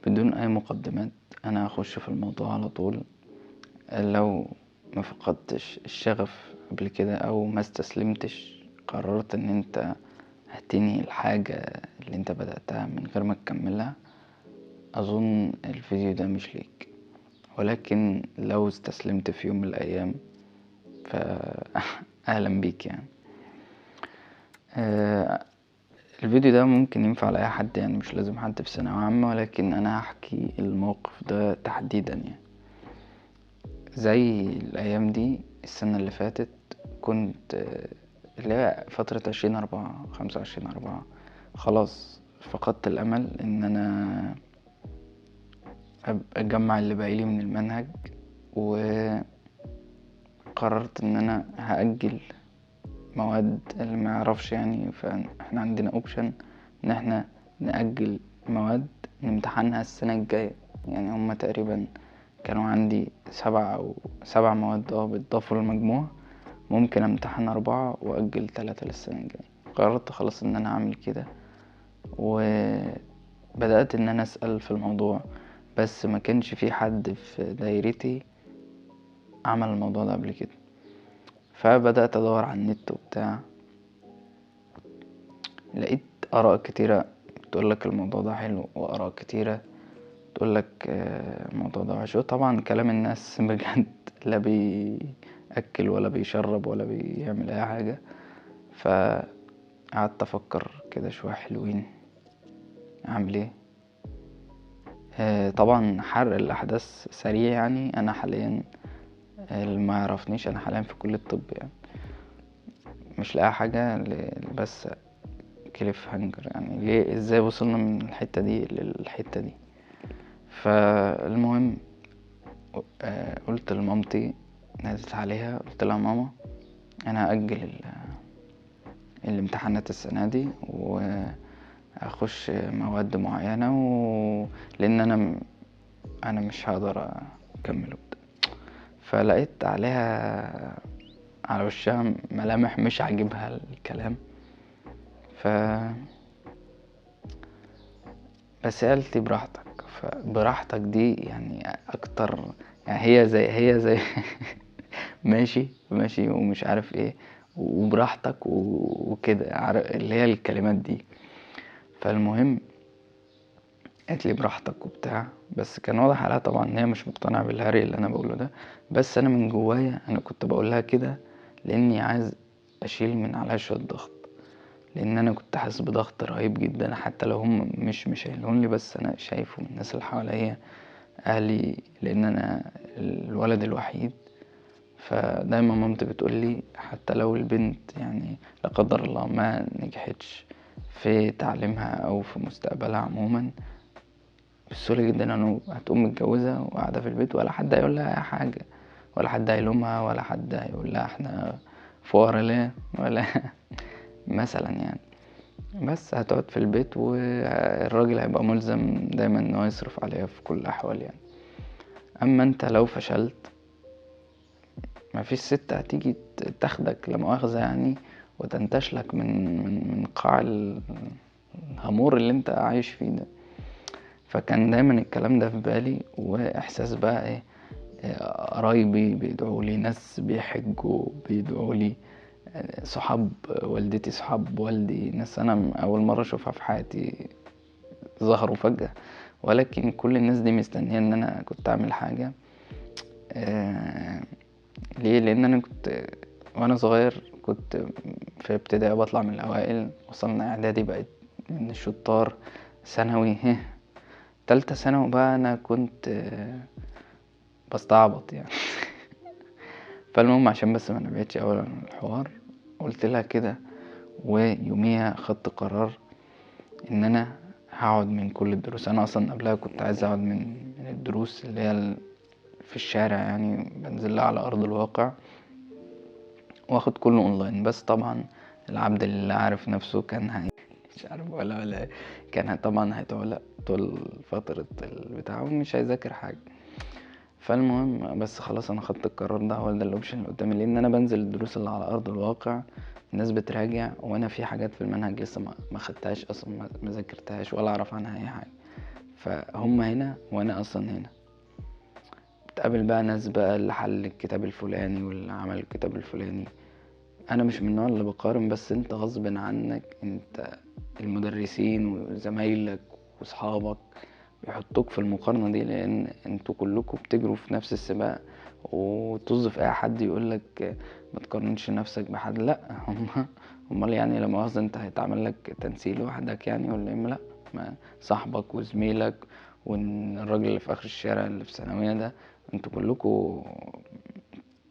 بدون اي مقدمات انا هخش في الموضوع على طول. لو ما فقدتش الشغف قبل كده او ما استسلمتش، قررت ان انت هتنهي الحاجة اللي انت بدأتها من غير ما تكملها، اظن الفيديو ده مش ليك. ولكن لو استسلمت في يوم من الايام فاهلا بيك يعني. الفيديو ده ممكن ينفع لأي حد، يعني مش لازم حد في ثانوية عامة، ولكن انا هحكي الموقف ده تحديدا. يعني زي الايام دي السنة اللي فاتت كنت اللي هي فترة 20/4 25/4 خلاص فقدت الامل ان انا اجمع اللي باقيلي من المنهج، وقررت ان انا هأجل مواد. اللي ما يعرفش يعني، فاحنا عندنا اوبشن ان احنا نأجل مواد نمتحنها السنة الجاية. يعني هما تقريبا كانوا عندي 7 مواد بيتضافوا للمجموع، ممكن امتحن 4 وأجل 3 للسنة الجاية. قررت خلاص ان انا اعمل كده، وبدأت ان انا اسأل في الموضوع، بس ما كانش في حد في دايرتي عمل الموضوع ده قبل كده. فبدأت ادور على النت وبتاع، لقيت اراء كتيرة بتقولك الموضوع ده حلو، واراء كتيرة تقولك الموضوع ده وحش. طبعا كلام الناس بجد لا بيأكل ولا بيشرب ولا بيعمل اي حاجة. فقعدت افكر كده شوية حلوين اعمل ايه. طبعا حرق الاحداث سريع. يعني انا حاليا اللي ما يعرفنيش انا حاليا في كلية الطب، يعني مش لاقي حاجة بس كليف هانجر. يعني ليه ازاي وصلنا من الحتة دي للحتة دي. فالمهم قلت لمامتي، ناديت عليها قلت لها ماما انا هأجل الامتحانات السنة دي واخش مواد معينة لان انا مش هقدر اكمله. فلقيت عليها على وشها ملامح مش عاجبها الكلام. بس قالت لي براحتك. فبراحتك دي يعني اكتر، يعني هي زي ماشي ماشي ومش عارف ايه وبراحتك وكده، اللي هي الكلمات دي. فالمهم قالت لي براحتك وبتاع، بس كان واضح عليها طبعا ان هي مش مقتنعه بالهري اللي انا بقوله ده. بس انا من جوايا انا كنت بقولها كده لاني عايز اشيل من عليها شويه ضغط، لان انا كنت حاسس بضغط رهيب جدا. حتى لو هم مش شايلون لي، بس انا شايفه من الناس اللي حواليا، اهلي، لان انا الولد الوحيد. فدايما مامتي بتقولي حتى لو البنت يعني لا قدر الله ما نجحتش في تعليمها او في مستقبلها عموما، بسهولة جدا انه هتقوم متجوزة وقاعدة في البيت، ولا حد هيقول لها اي حاجة، ولا حد هيلومها، ولا حد هيقول لها احنا فقراء ليه ولا مثلا يعني. بس هتقعد في البيت والراجل هيبقى ملزم دايما انه يصرف عليها في كل الاحوال يعني. اما انت لو فشلت مفيش ست هتيجي تاخدك لا مؤاخذة يعني وتنتشلك من قاع الهامور اللي انت عايش فيه ده. فكان دايما الكلام ده في بالي، واحساس بقى ايه، قرايبي بيدعولي، ناس بيحجوا بيدعولي، صحاب والدتي، صحاب والدي، ناس انا اول مرة اشوفها في حياتي ظهروا فجأة. ولكن كل الناس دي مستنية ان انا كنت اعمل حاجة. ليه؟ لان انا كنت وانا صغير كنت في ابتدائي بطلع من الاوائل، وصلنا اعدادي بقيت من الشطار، ثانوي تالتة ثانوي بقى انا كنت بستعبط يعني. فالمهم عشان بس ما نبعدش اولا عن الحوار، قلت لها كده، ويوميها خدت قرار ان انا هقعد من كل الدروس. انا اصلا قبلها كنت عايز اقعد من الدروس اللي هي في الشارع، يعني بنزل لها على ارض الواقع واخد كله اونلاين. بس طبعا العبد اللي عارف نفسه كان مش عارف ولا كان طبعا هيتعلق طول فترة البتاع ومش هيذاكر حاجة. فالمهم بس خلاص انا خدت القرار ده، هو ده الاوبشن اللي قدامي، لان انا بنزل الدروس اللي على ارض الواقع، الناس بتراجع، وانا في حاجات في المنهج لسه ما خدتهاش اصلا، ما ذاكرتهاش ولا اعرف عنها اي حاجه. فهم هنا وانا اصلا هنا. بتقابل بقى ناس بقى اللي حل الكتاب الفلاني واللي عمل الكتاب الفلاني. انا مش من النوع اللي بقارن، بس انت غصب عنك، انت المدرسين وزمايلك واصحابك بيحطوك في المقارنة دي، لان انتوا كلكم بتجروا في نفس السباق. وطز في اي حد يقولك ما تقارنش نفسك بحد، لا امال يعني لما مؤاخذة انت هيتعمل لك تنسيق لوحدك يعني ولا ايه؟ لا، ما صاحبك وزميلك والراجل اللي في اخر الشارع اللي في ثانوية ده، انتوا كلكم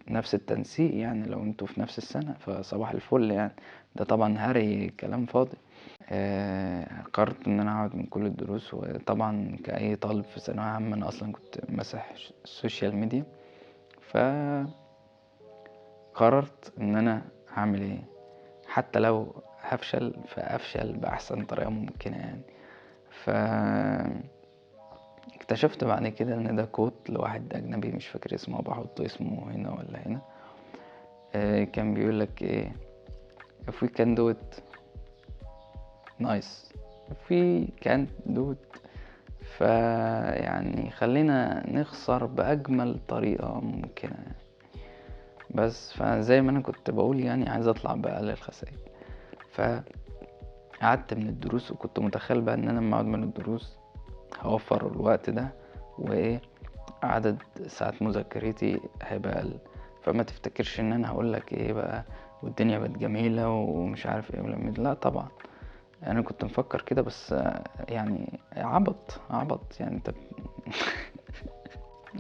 نفس التنسيق يعني. لو انتوا في نفس السنة فصباح الفل يعني. ده طبعا هري كلام فاضي. قررت ان انا اقعد من كل الدروس، وطبعا كأي طالب في ثانوية عامة انا اصلا كنت مسح السوشيال ميديا. فقررت ان انا هعمل ايه، حتى لو هفشل فافشل باحسن طريقة ممكنة يعني. اكتشفت بعد كده ان ده كوت لواحد اجنبي مش فاكر اسمه، بحط اسمه هنا ولا هنا. كان بيقولك ايه: if we can do it nice, if we can't do it يعني خلينا نخسر بأجمل طريقة ممكنة يعني. بس فزي ما أنا كنت بقول يعني عايز أطلع بأقل الخسائر. فقعدت من الدروس، وكنت متخيل بقى إن أنا لما أقعد من الدروس هوفر الوقت ده، وإيه عدد ساعات مذاكرتي هيبقى أقل. فما تفتكرش إن أنا هقولك إيه بقى والدنيا بقت جميلة ومش عارف إيه لا طبعا. انا كنت مفكر كده، بس يعني عبط يعني انت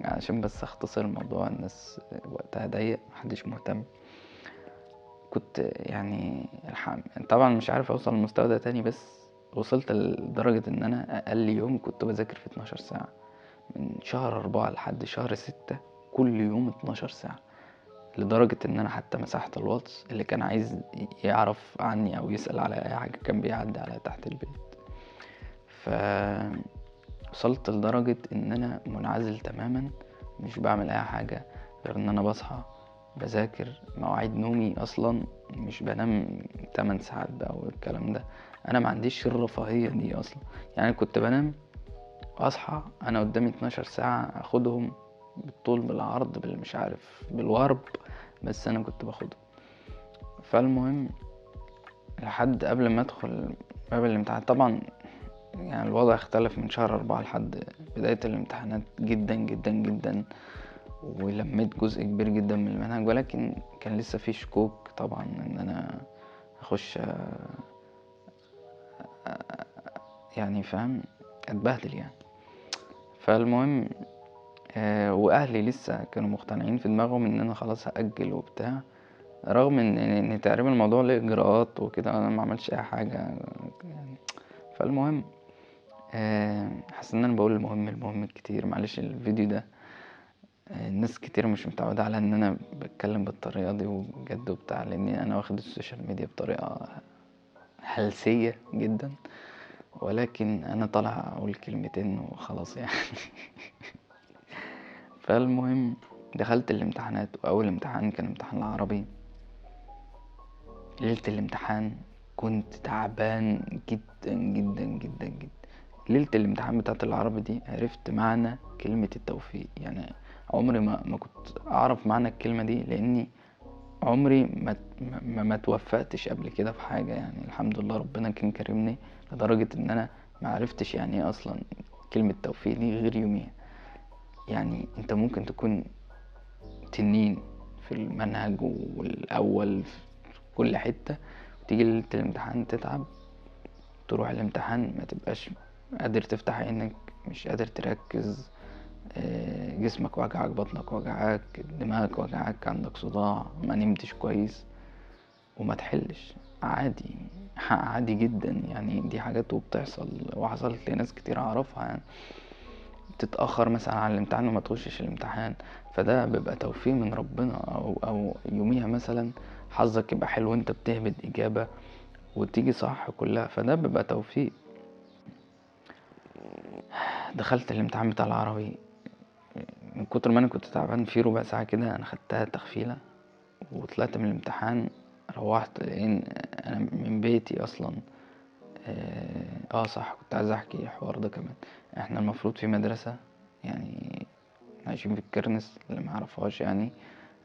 عشان بس اختصر الموضوع، الناس وقتها ضيق محدش مهتم. كنت يعني طبعا مش عارف اوصل للمستوى ده تاني، بس وصلت لدرجة ان انا اقل يوم كنت بذاكر في 12 ساعة من شهر 4 لحد شهر 6، كل يوم 12 ساعة. لدرجة ان انا حتى مسحت الواتس، اللي كان عايز يعرف عني او يسأل على اي حاجة كان بيعدي على تحت البيت. وصلت لدرجة ان انا منعزل تماما، مش بعمل اي حاجة غير ان انا بصحى بذاكر. مواعيد نومي اصلا مش بنام 8 ساعات بقى والكلام ده، انا ما عنديش الرفاهية دي اصلا. يعني كنت بنام اصحى انا قدامي 12 ساعة اخدهم بالطول بالعرض بالمش عارف بالورب، بس انا كنت باخدهم. فالمهم لحد قبل ما ادخل باب الامتحان، طبعا يعني الوضع اختلف من شهر 4 لحد بداية الامتحانات جدا جدا جدا، ولميت جزء كبير جدا من المنهج، ولكن كان لسه في شكوك طبعا ان انا اخش يعني فاهم اتبهدل يعني. فالمهم واهلي لسه كانوا مقتنعين في دماغهم ان انا خلاص هأجل وبتاع، رغم ان تقريبا الموضوع له اجراءات وكده، انا ما عملتش اي حاجه يعني. فالمهم حاسس ان انا بقول المهم كتير، معلش الفيديو ده ناس كتير مش متعودة على ان انا بتكلم بالطريقة دي وبجد وبتاع، لاني انا واخد السوشيال ميديا بطريقة هلسية جدا، ولكن انا طالع اقول كلمتين وخلاص يعني. فالمهم دخلت الامتحانات، واول امتحان كان امتحان العربي. ليلة الامتحان كنت تعبان جدا جدا جدا جدا. ليلة الامتحان بتاعت العربي دي عرفت معنى كلمة التوفيق. يعني عمري ما كنت اعرف معنى الكلمة دي، لاني عمري ما توفقتش قبل كده في حاجة يعني. الحمد لله ربنا كان كرمني لدرجة ان انا ما عرفتش يعني ايه اصلا كلمة توفيق دي غير يوميها. يعني انت ممكن تكون تنين في المنهج والاول في كل حتة، وتيجي ليلة الامتحان تتعب، تروح الامتحان ما تبقاش قادر تفتح عينك، مش قادر تركز، جسمك وجعك، بطنك وجعك، دماغك وجعك، عندك صداع، ما نمتش كويس، وما تحلش عادي. عادي جدا يعني. دي حاجات وبتحصل وحصلت لناس كتير اعرفها يعني. تتأخر مثلا على الامتحان وما تخشش الامتحان، فده بيبقى توفيق من ربنا. او يوميها مثلا حظك يبقى حلو وانت بتهبد اجابة وتيجي صح كلها، فده بيبقى توفيق. دخلت الامتحان بتاع العربي، من كتر ما انا كنت تعبان في ربع ساعة كده انا خدتها تخفيلة وطلعت من الامتحان. روحت لان انا من بيتي اصلا صح، كنت عايز احكي الحوار ده كمان. احنا المفروض في مدرسة، يعني عايشين في الكرنس اللي معرفهاش يعني.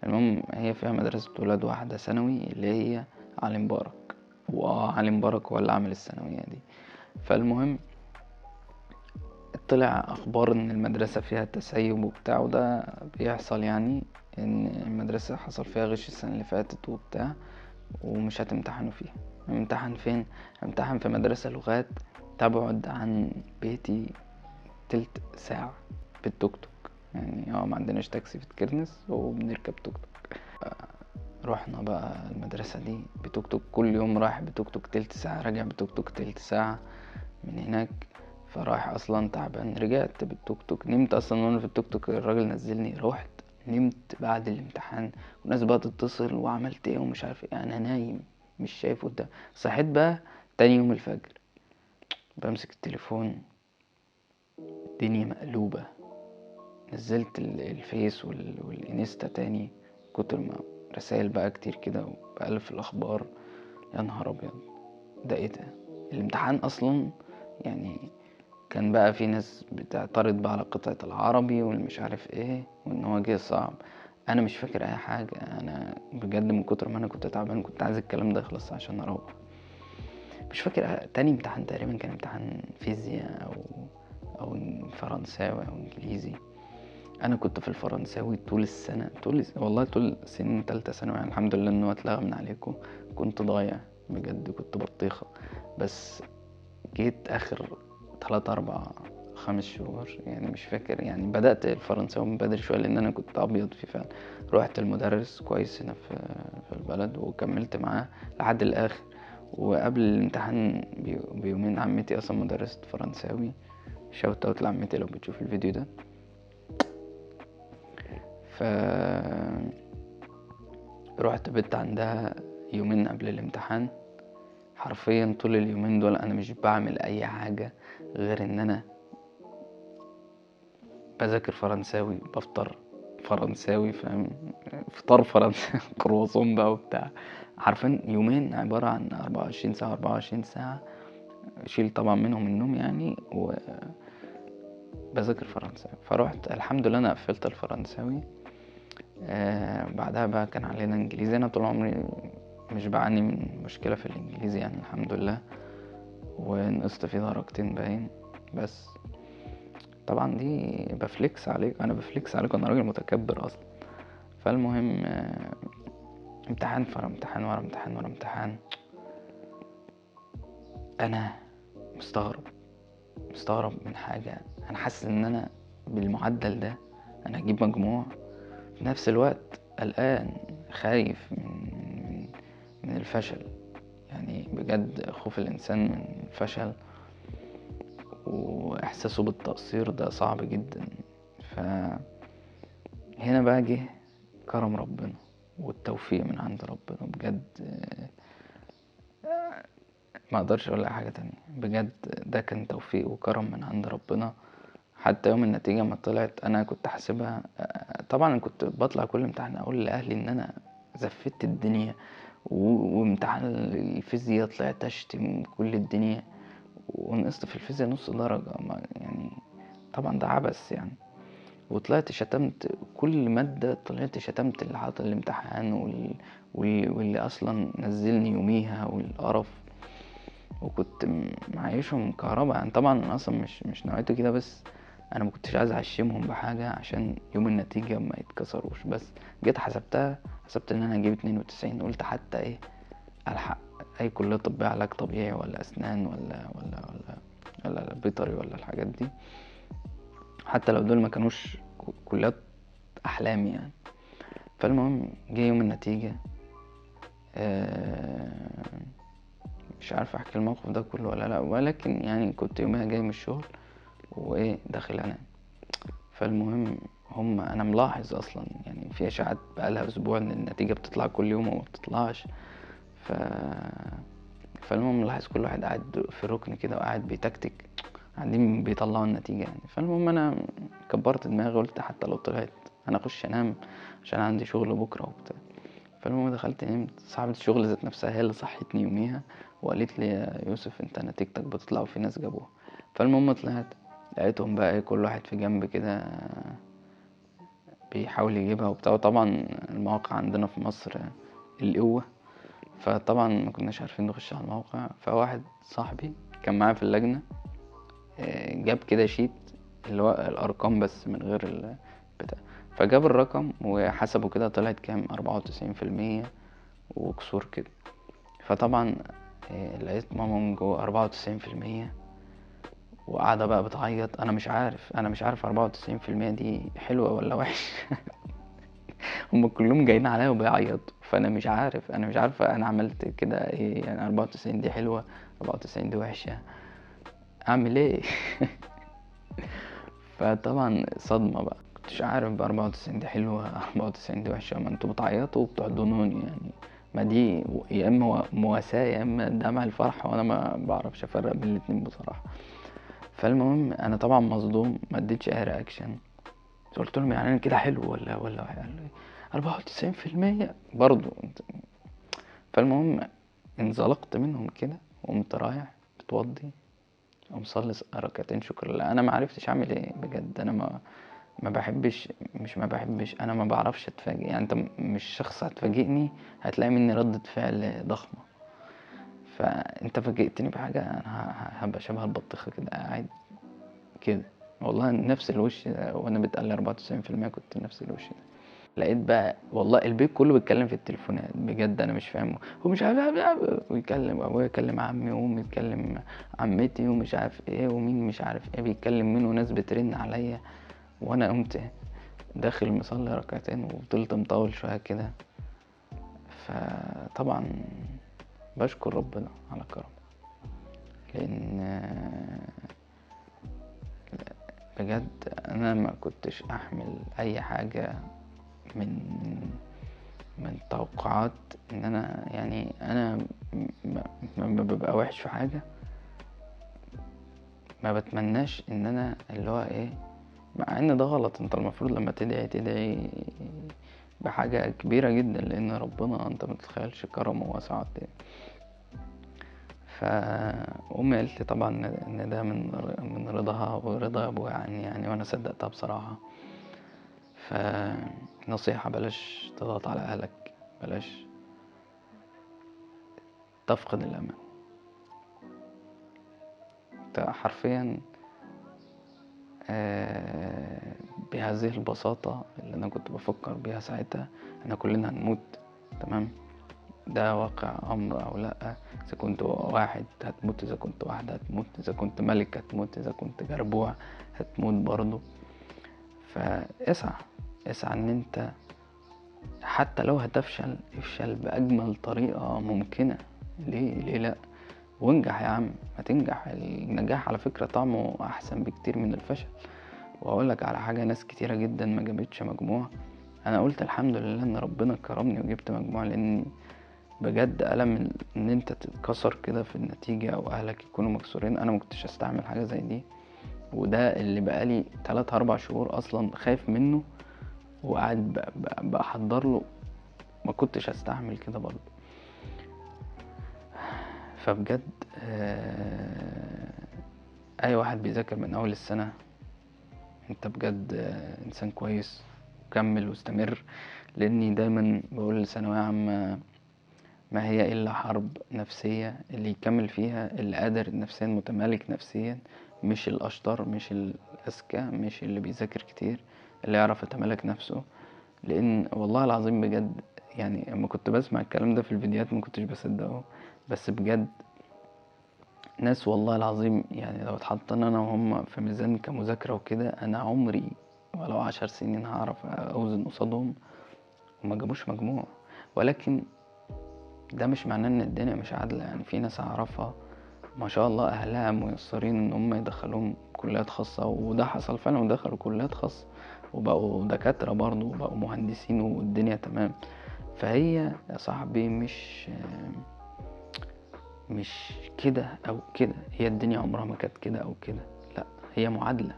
المهم هي فيها مدرسة ولاد واحدة ثانوي اللي هي علي مبارك، علي مبارك هو اللي عامل الثانوية دي. فالمهم طلع اخبار ان المدرسة فيها تسيب وبتاع، وده بيحصل يعني، ان المدرسة حصل فيها غش السنة اللي فاتت وبتاع، ومش هتمتحنوا فيها. امتحن فين؟ امتحن في مدرسة لغات تبعد عن بيتي تلت ساعة بالتوك توك. يعني ما عندناش تاكسي في الكرنس وبنركب توك توك. رحنا بقى المدرسة دي بتوك توك، كل يوم رايح بتوك توك تلت ساعة، راجع بتوك توك تلت ساعة من هناك. فرايح اصلا تعبان، رجعت بالتوك توك، نمت اصلا وانا في التوك توك، الراجل نزلني، روحت نمت بعد الامتحان. والناس بقى تتصل وعملت ايه ومش عارف ايه، انا نايم مش شايف قدام. صحيت بقى تاني يوم الفجر، بمسك التليفون، الدنيا مقلوبة. نزلت الفيس والانستا تاني، كتر ما رسائل بقى كتير كده، وبألف في الاخبار. يا نهار ابيض، ده ايه ده؟ الامتحان اصلا يعني كان بقى في ناس بتعترض بقى على قطعة العربي والمش عارف ايه، وان هو جه صعب. انا مش فاكر اي حاجة، انا بجد من كتر ما انا كنت تعبان كنت عايز الكلام ده يخلص عشان اروح. مش فاكر تاني امتحان تقريبا كان امتحان فيزياء او فرنساوي او انجليزي. انا كنت في الفرنساوي طول السنة، والله طول سنين تالتة ثانوي يعني، الحمد لله انه اتلغى من عليكم. كنت ضايع بجد، كنت بطيخة. بس جيت اخر 3 4 5 شهور يعني، مش فاكر يعني، بدأت الفرنساوي من بدري شوية لان انا كنت ابيض في فعل. روحت المدرس كويس هنا في البلد، وكملت معاه لحد الاخر. وقبل الامتحان بيومين عمتي اصلا مدرسة فرنساوي، شوت اوت لعمتي لو بتشوف الفيديو ده. ف رحت بيت عندها يومين قبل الامتحان. حرفيا طول اليومين دول انا مش بعمل اي حاجة غير ان انا بذاكر فرنساوي، بفطر فرنساوي، فاهم؟ فطار فرنساوي كرواسون بقى وبتاع. عارفين يومين عبارة عن 24 ساعة 24 ساعة، شيل طبعا منهم النوم يعني، وبذاكر فرنساوي. فروحت الحمد لله انا قفلت الفرنساوي. بعدها بقى كان علينا انجليزي. انا طول عمري مش بعاني من مشكلة في الانجليزي يعني، الحمد لله. ونقصت فيه درجتين باين بس. طبعا دي بفليكس عليك، انا بفليكس عليك، انا راجل متكبر اصلا. فالمهم امتحان ورا امتحان ورا امتحان ورا امتحان. انا مستغرب من حاجة. انا حاسس ان انا بالمعدل ده انا هجيب مجموع، في نفس الوقت قلقان خايف من الفشل. يعني بجد خوف الانسان من الفشل واحساسه بالتقصير ده صعب جدا. فهنا بقى جه كرم ربنا والتوفيق من عند ربنا بجد. ما اقدرش اقول اي حاجه تانية بجد، ده كان توفيق وكرم من عند ربنا. حتى يوم النتيجه ما طلعت انا كنت حاسبها، طبعا انا كنت بطلع كل امتحان اقول لاهلي ان انا زفت الدنيا، وامتحان الفيزياء طلعت اشتم كل الدنيا، ونقصت في الفيزياء نص درجه يعني. طبعا ده عبث يعني. وطلعت شتمت كل مادة، طلعت شتمت اللي حاطط الامتحان واللي أصلا نزلني يوميها والقرف. وكنت معيشهم كهربا يعني. طبعا أنا أصلا مش نوعيته كده، بس أنا مكنتش عايز أعشمهم بحاجة عشان يوم النتيجة ما يتكسروش. بس جيت حسبت إن أنا أجيب 92. قلت حتى إيه ألحق أي كلية طبية، علاج طبيعي ولا أسنان ولا بيطري ولا الحاجات دي، حتى لو دول ما كانوش كليات احلامي يعني. فالمهم جه يوم النتيجة، مش عارف احكي الموقف ده كله ولا لا، ولكن يعني كنت يومها جاي من الشغل وايه داخل انام. فالمهم انا ملاحظ اصلا يعني في اشاعات بقالها اسبوع ان النتيجة بتطلع كل يوم وما بتطلعش. ف... فالمهم ملاحظ كل واحد قاعد في ركن كده وقاعد بيتكتك، قاعدين بيطلعوا النتيجة يعني. فالمهم انا كبرت دماغي، قلت حتى لو طلعت انا اخش انام عشان عندي شغل بكرة وبتاع. فالمهم دخلت نمت، صاحبة الشغل ذات نفسها هي اللي صحتني يوميها وقالت لي يا يوسف انت نتيجتك بتطلع وفي ناس جابوها. فالمهم طلعت لقيتهم بقى ايه كل واحد في جنب كده بيحاول يجيبها وبتاع. طبعا المواقع عندنا في مصر القوة، فطبعا ما كناش عارفين نخش على الموقع. فواحد صاحبي كان معايا في اللجنة جاب كده شيت اللي هو الأرقام بس من غير البتاع، فجاب الرقم وحسبه كده طلعت كام 94% وكسور كده. فطبعا لقيت ماما من جوه 94% وقاعدة بقى بتعيط. أنا مش عارف 94% دي حلوة ولا وحش. هم كلهم جايين عليا وبيعيطوا، فأنا مش عارف أنا عملت كده إيه يعني. 94 دي حلوة، 94 دي وحشة، أعمل إيه؟ فطبعا صدمة بقى، كنتش عارف بقى 94 دي حلوة 94 دي وحشة. ما انتوا بتعيطوا وبتحضنوني يعني، ما دي يا اما مواساة يا اما دمع الفرح، وانا ما بعرفش افرق بين الاتنين بصراحة. فالمهم انا طبعا مصدوم، ما اديتش اي رياكشن. قلت لهم يعني انا كده حلو ولا قال لي 94% برضو فالمهم انزلقت منهم كده وقمت رايح متوضي ومصلي ركعتين شكر لله. انا ما عرفتش اعمل ايه بجد. انا ما بحبش، مش ما بحبش، انا ما بعرفش اتفاجئ يعني. انت مش شخص هتفاجئني هتلاقي مني ردة فعل ضخمة، فانت فاجئتني بحاجة انا هبقى شبه البطيخة كده قاعد كده. والله نفس الوش ده، وانا بتقال 94% كنت نفس الوش ده. لقيت بقى والله البيت كله بيتكلم في التليفونات بجد. انا مش فاهم، هو مش عارف ويكلم ابويا، يكلم عمي، وامي تكلم عمتي، ومش عارف ايه، ومين مش عارف ايه بيتكلم مين، وناس بترن عليا. وانا قمت داخل مصلي ركعتين وفضلت مطول شوية كده. فطبعا بشكر ربنا على كرمه، لان بجد انا ما كنتش احمل اي حاجة من توقعات ان انا يعني انا ما ببقى وحش في حاجة ما بتمناش ان انا اللي هو ايه، مع ان ده غلط. انت المفروض لما تدعي بحاجة كبيرة جدا، لان ربنا انت متتخيلش كرمه ووسعه قد ايه. فأمي قالت لي طبعا ان ده من رضاها ورضا ابويا عني يعني، وانا صدقتها بصراحة. فنصيحة بلاش تضغط على اهلك، بلاش تفقد الامل. انت حرفيا بهذه البساطة اللي انا كنت بفكر بيها ساعتها، احنا كلنا هنموت، تمام؟ ده واقع امر او لا. اذا كنت واحد هتموت، اذا كنت واحدة هتموت، اذا كنت ملك هتموت، اذا كنت جربوع هتموت برضو. اسعى ان انت حتى لو هتفشل افشل باجمل طريقة ممكنة. ليه لا؟ وانجح يا عم، هتنجح. النجاح على فكرة طعمه احسن بكتير من الفشل. واقول لك على حاجة، ناس كتيرة جدا ما جابتش مجموع، انا قلت الحمد لله ان ربنا كرمني وجبت مجموع. لان بجد ألم ان انت تتكسر كده في النتيجة او اهلك يكونوا مكسورين، انا مكنتش استعمل حاجة زي دي. وده اللي بقالي 3-4 شهور اصلا خايف منه وقاعد بحضر له، ما كنتش استحمل كده برضه. فبجد اي واحد بيذاكر من اول السنة انت بجد انسان كويس، وكمل واستمر. لاني دايما بقول الثانوية عامة ما هي الا حرب نفسية، اللي يكمل فيها اللي قادر نفسيا متمالك نفسيا، مش الاشطر، مش الاذكى، مش اللي بيذاكر كتير، اللي يعرف يتمالك نفسه. لان والله العظيم بجد يعني لما كنت بسمع الكلام ده في الفيديوهات ما كنتش بصدقه، بس بجد ناس والله العظيم يعني لو اتحطنا انا وهم في ميزان كمذاكرة وكده، انا عمري ولو 10 سنين هعرف اوزن قصادهم وما جابوش مجموع. ولكن ده مش معناه ان الدنيا مش عادلة يعني. في ناس اعرفها ما شاء الله اهلها ميسرين ان هم يدخلوهم كليات خاصة، وده حصل فعلا ودخلوا كليات خاصة وبقوا دكاترة برضو وبقوا مهندسين والدنيا تمام. فهي يا صاحبي مش كده او كده، هي الدنيا عمرها ما كانت كده او كده، لا هي معادلة،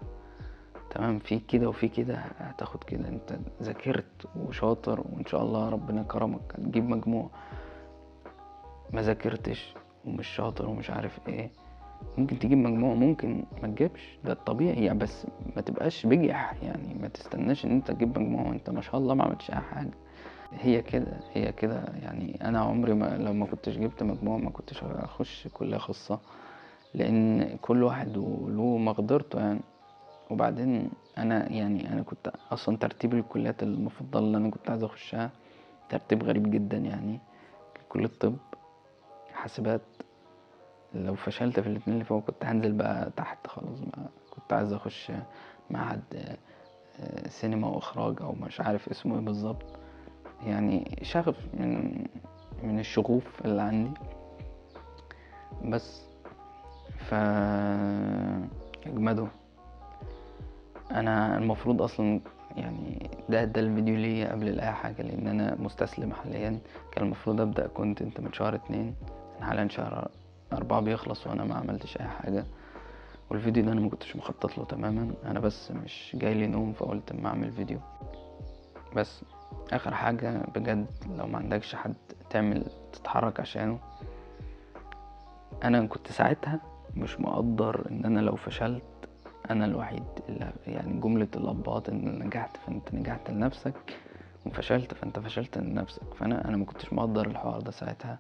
تمام، في كده وفي كده هتاخد كده. انت ذاكرت وشاطر وان شاء الله ربنا كرمك هتجيب مجموع، ما ذاكرتش ومش شاطر ومش عارف ايه، ممكن تجيب مجموع ممكن ما تجيبش، ده الطبيعي يعني. بس ما تبقاش بجح يعني، ما تستناش ان انت تجيب مجموع وانت ما شاء الله ما عملتش اي حاجه. هي كده هي كده يعني. انا عمري ما لو ما كنتش جبت مجموع ما كنتش اخش كليه خاصه، لان كل واحد له مقدرته يعني. وبعدين انا يعني انا كنت اصلا ترتيب الكليات المفضله اللي انا كنت عايز اخشها ترتيب غريب جدا يعني. كليه طب، حاسبات. لو فشلت في الاتنين اللي فوق كنت هنزل بقى تحت خالص. ما كنت عايز اخش معهد سينما واخراج او مش عارف اسمه ايه بالظبط يعني. شغف من الشغوف اللي عندي بس. ف اجمده. انا المفروض اصلا يعني ده الفيديو ليا قبل اي حاجه، لان انا مستسلم حاليا. كان المفروض ابدا كونتنت من شهر 2، حاليا شهر 4 بيخلص وانا ما عملتش اي حاجه. والفيديو ده انا ما كنتش مخطط له تماما، انا بس مش جاي لي نوم فقلت اما اعمل فيديو بس. اخر حاجه بجد، لو ما عندكش حد تعمل تتحرك عشانه. انا كنت ساعتها مش مقدر ان انا لو فشلت انا الوحيد اللي يعني جمله الاباط ان نجحت فانت نجحت لنفسك وفشلت فانت فشلت لنفسك. فانا ما كنتش مقدر الحوار ده ساعتها،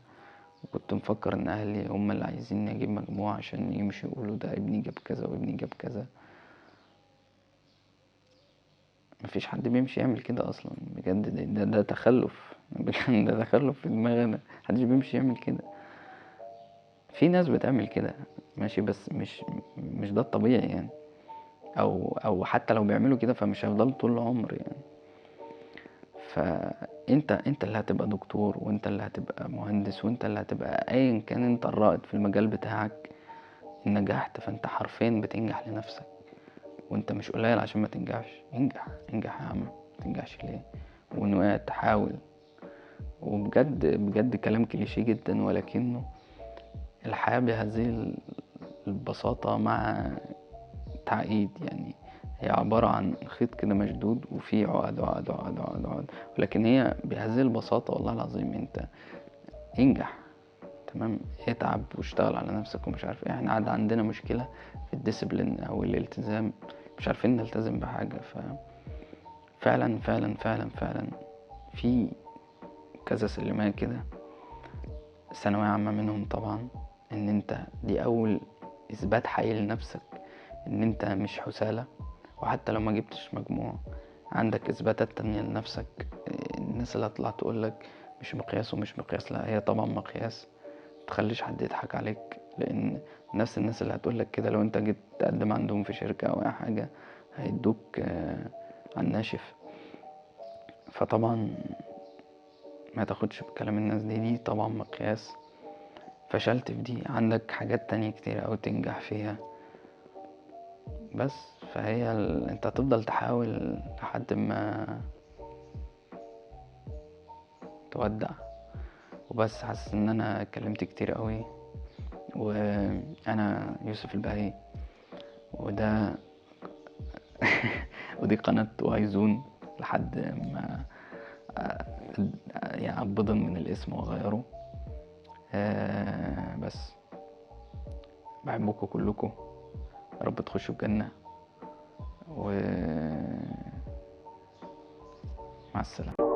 وكنت مفكر ان اهلي هم اللي عايزين اجيب مجموعه عشان يمشي يقولوا ده ابني جاب كذا وابني جاب كذا. مفيش حد بيمشي يعمل كده اصلا بجد. ده تخلف بجد، ده تخلف في دماغنا. محدش بيمشي يعمل كده. في ناس بتعمل كده ماشي، بس مش ده الطبيعي يعني. او حتى لو بيعملوا كده فمش هيفضلوا طول العمر يعني. فانت اللي هتبقى دكتور، وانت اللي هتبقى مهندس، وانت اللي هتبقى ايا كان انت الرائد في المجال بتاعك. ان نجحت فانت حرفيا بتنجح لنفسك، وانت مش قليل عشان ما تنجحش. انجح انجح يا عم، ما تنجحش ليه؟ وان وقعت تحاول. وبجد بجد كلام كليشيه جدا، ولكنه الحياة بهذه البساطة مع تعقيد يعني. هي عبارة عن خيط كده مشدود وفيه عقد عقد عقد عقد عقد، ولكن هي بهذه البساطة والله العظيم. انت انجح تمام، اتعب واشتغل على نفسك ومش عارف ايه. احنا عندنا مشكلة في الديسيبلين او الالتزام، مش عارفين نلتزم بحاجة. فعلا فعلا فعلا فعلا في كذا سلمية كده، ثانوية عامة منهم طبعا. ان انت دي اول اثبات حقيقي لنفسك ان انت مش حسالة. وحتى لو ما جبتش مجموع عندك اثباتات تانية لنفسك. الناس اللي هتطلع تقولك مش مقياس ومش مقياس، لا هي طبعا مقياس. متخليش حد يضحك عليك، لان نفس الناس اللي هتقولك كده لو انت جيت تقدم عندهم في شركة او اي حاجة هيدوك على الناشف. فطبعا ما تاخدش بكلام الناس دي طبعا مقياس. فشلت في دي عندك حاجات تانية كتير اوي تنجح فيها بس. فهي انت هتفضل تحاول لحد ما تودع وبس. حاسس ان انا اتكلمت كتير قوي، وانا يوسف البهي، وده ودي قناة وايزون لحد ما يعني ابضم من الاسم واغيره. بس بحبكم كلكم، يا رب تخشوا الجنة، ومع السلامة.